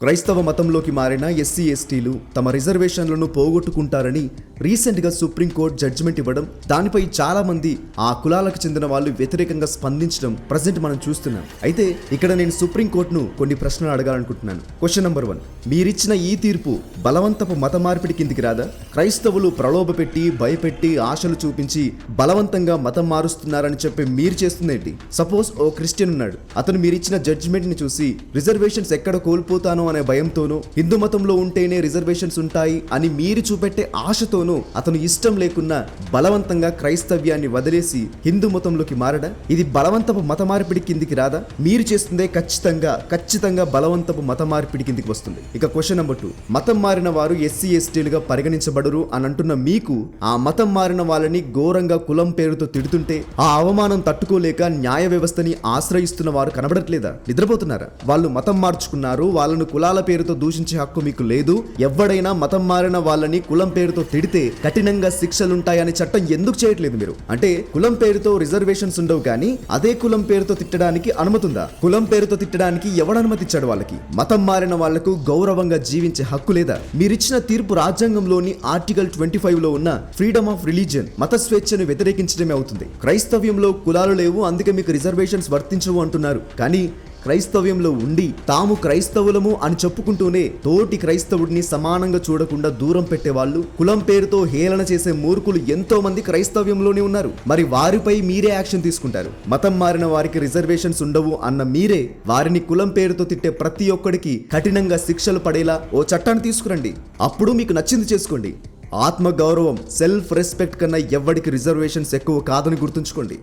క్రైస్తవ మతంలోకి మారిన ఎస్సీ ఎస్టీలు తమ రిజర్వేషన్లను పోగొట్టుకుంటారని రీసెంట్గా సుప్రీంకోర్టు జడ్జిమెంట్ ఇవ్వడం, దానిపై చాలా మంది ఆ కులాలకు చెందిన వాళ్ళు వ్యతిరేకంగా స్పందించడం ప్రజెంట్ మనం చూస్తున్నాం. అయితే ఇక్కడ నేను సుప్రీంకోర్టును కొన్ని ప్రశ్నలు అడగాలనుకుంటున్నాను. క్వశ్చన్ నెంబర్ 1, మీరిచ్చిన ఈ తీర్పు బలవంతపు మత మార్పిడి కిందికి రాదా? క్రైస్తవులు ప్రలోభపెట్టి, భయపెట్టి, ఆశలు చూపించి బలవంతంగా మతం మారుస్తున్నారని చెప్పి మీరు చేస్తుందేంటి? సపోజ్ ఓ క్రిస్టియన్ ఉన్నాడు, అతను మీరిచ్చిన జడ్జిమెంట్ ని చూసి రిజర్వేషన్స్ ఎక్కడ కోల్పోతానో అనే భయంతోనూ, హిందూ మతంలో ఉంటేనే రిజర్వేషన్స్ ఉంటాయి అని మీరు చూపెట్టే ఆశతోనూ అతను ఇష్టం లేకున్నా బలవంతంగా క్రైస్తవ్యాన్ని వదిలేసి హిందూ మతంలోకి మారడా? ఇది బలవంతపు మత మార్పిడి కిందికి రాదా? మీరు చేస్తుందే ఖచ్చితంగా బలవంతపు మత మార్పిడి కిందికి వస్తుంది. ఇక క్వశ్చన్ నెంబర్ 2, మతం మారిన వారు ఎస్సీ ఎస్టీలుగా పరిగణించబడరు అని అంటున్న మీకు ఆ మతం మారిన వాళ్ళని ఘోరంగా కులం పేరుతో తిడుతుంటే ఆ అవమానం తట్టుకోలేక న్యాయ వ్యవస్థని ఆశ్రయిస్తున్న వారు కనబడట్లేదా? నిద్రపోతున్నారా? వాళ్ళు మతం మార్చుకున్నారు, వాళ్ళను కులాల పేరుతో దూషించే హక్కు మీకు లేదు. ఎవడైనా మతం మారిన వాళ్ళని కులం పేరుతో తిడితే కఠినంగా శిక్షలుంటాయని చట్టం ఎందుకు చేయట్లేదు మీరు? అంటే కులం పేరుతో రిజర్వేషన్స్ ఉండవు, కానీ అదే కులం పేరుతో తిట్టడానికి అనుమతి ఉందా? కులం పేరుతో తిట్టడానికి ఎవడు అనుమతిచ్చాడు? వాళ్ళకి మతం మారిన వాళ్లకు గౌరవంగా జీవించే హక్కు లేదా? మీరిచ్చిన తీర్పు రాజ్యాంగంలోని ఆర్టికల్ 25లో ఉన్న ఫ్రీడమ్ ఆఫ్ రిలీజియన్, మత స్వేచ్ఛను వ్యతిరేకించడమే అవుతుంది. క్రైస్తవ్యంలో కులాలు లేవు, అందుకే మీకు రిజర్వేషన్స్ వర్తించవు అంటున్నారు. కానీ క్రైస్తవ్యంలో ఉండి తాము క్రైస్తవులము అని చెప్పుకుంటూనే తోటి క్రైస్తవుడిని సమానంగా చూడకుండా దూరం పెట్టేవాళ్ళు, కులం పేరుతో హేళన చేసే మూర్ఖులు ఎంతో మంది క్రైస్తవ్యంలోనే ఉన్నారు. మరి వారిపై మీరే యాక్షన్ తీసుకుంటారు. మతం మారిన వారికి రిజర్వేషన్స్ ఉండవు అన్న మీరే వారిని కులం పేరుతో తిట్టే ప్రతి ఒక్కడికి కఠినంగా శిక్షలు పడేలా ఓ చట్టాన్ని తీసుకురండి. అప్పుడు మీకు నచ్చింది చేసుకోండి. ఆత్మ గౌరవం, సెల్ఫ్ రెస్పెక్ట్ కన్నా ఎవ్వడికి రిజర్వేషన్స్ ఎక్కువ కాదని గుర్తుంచుకోండి.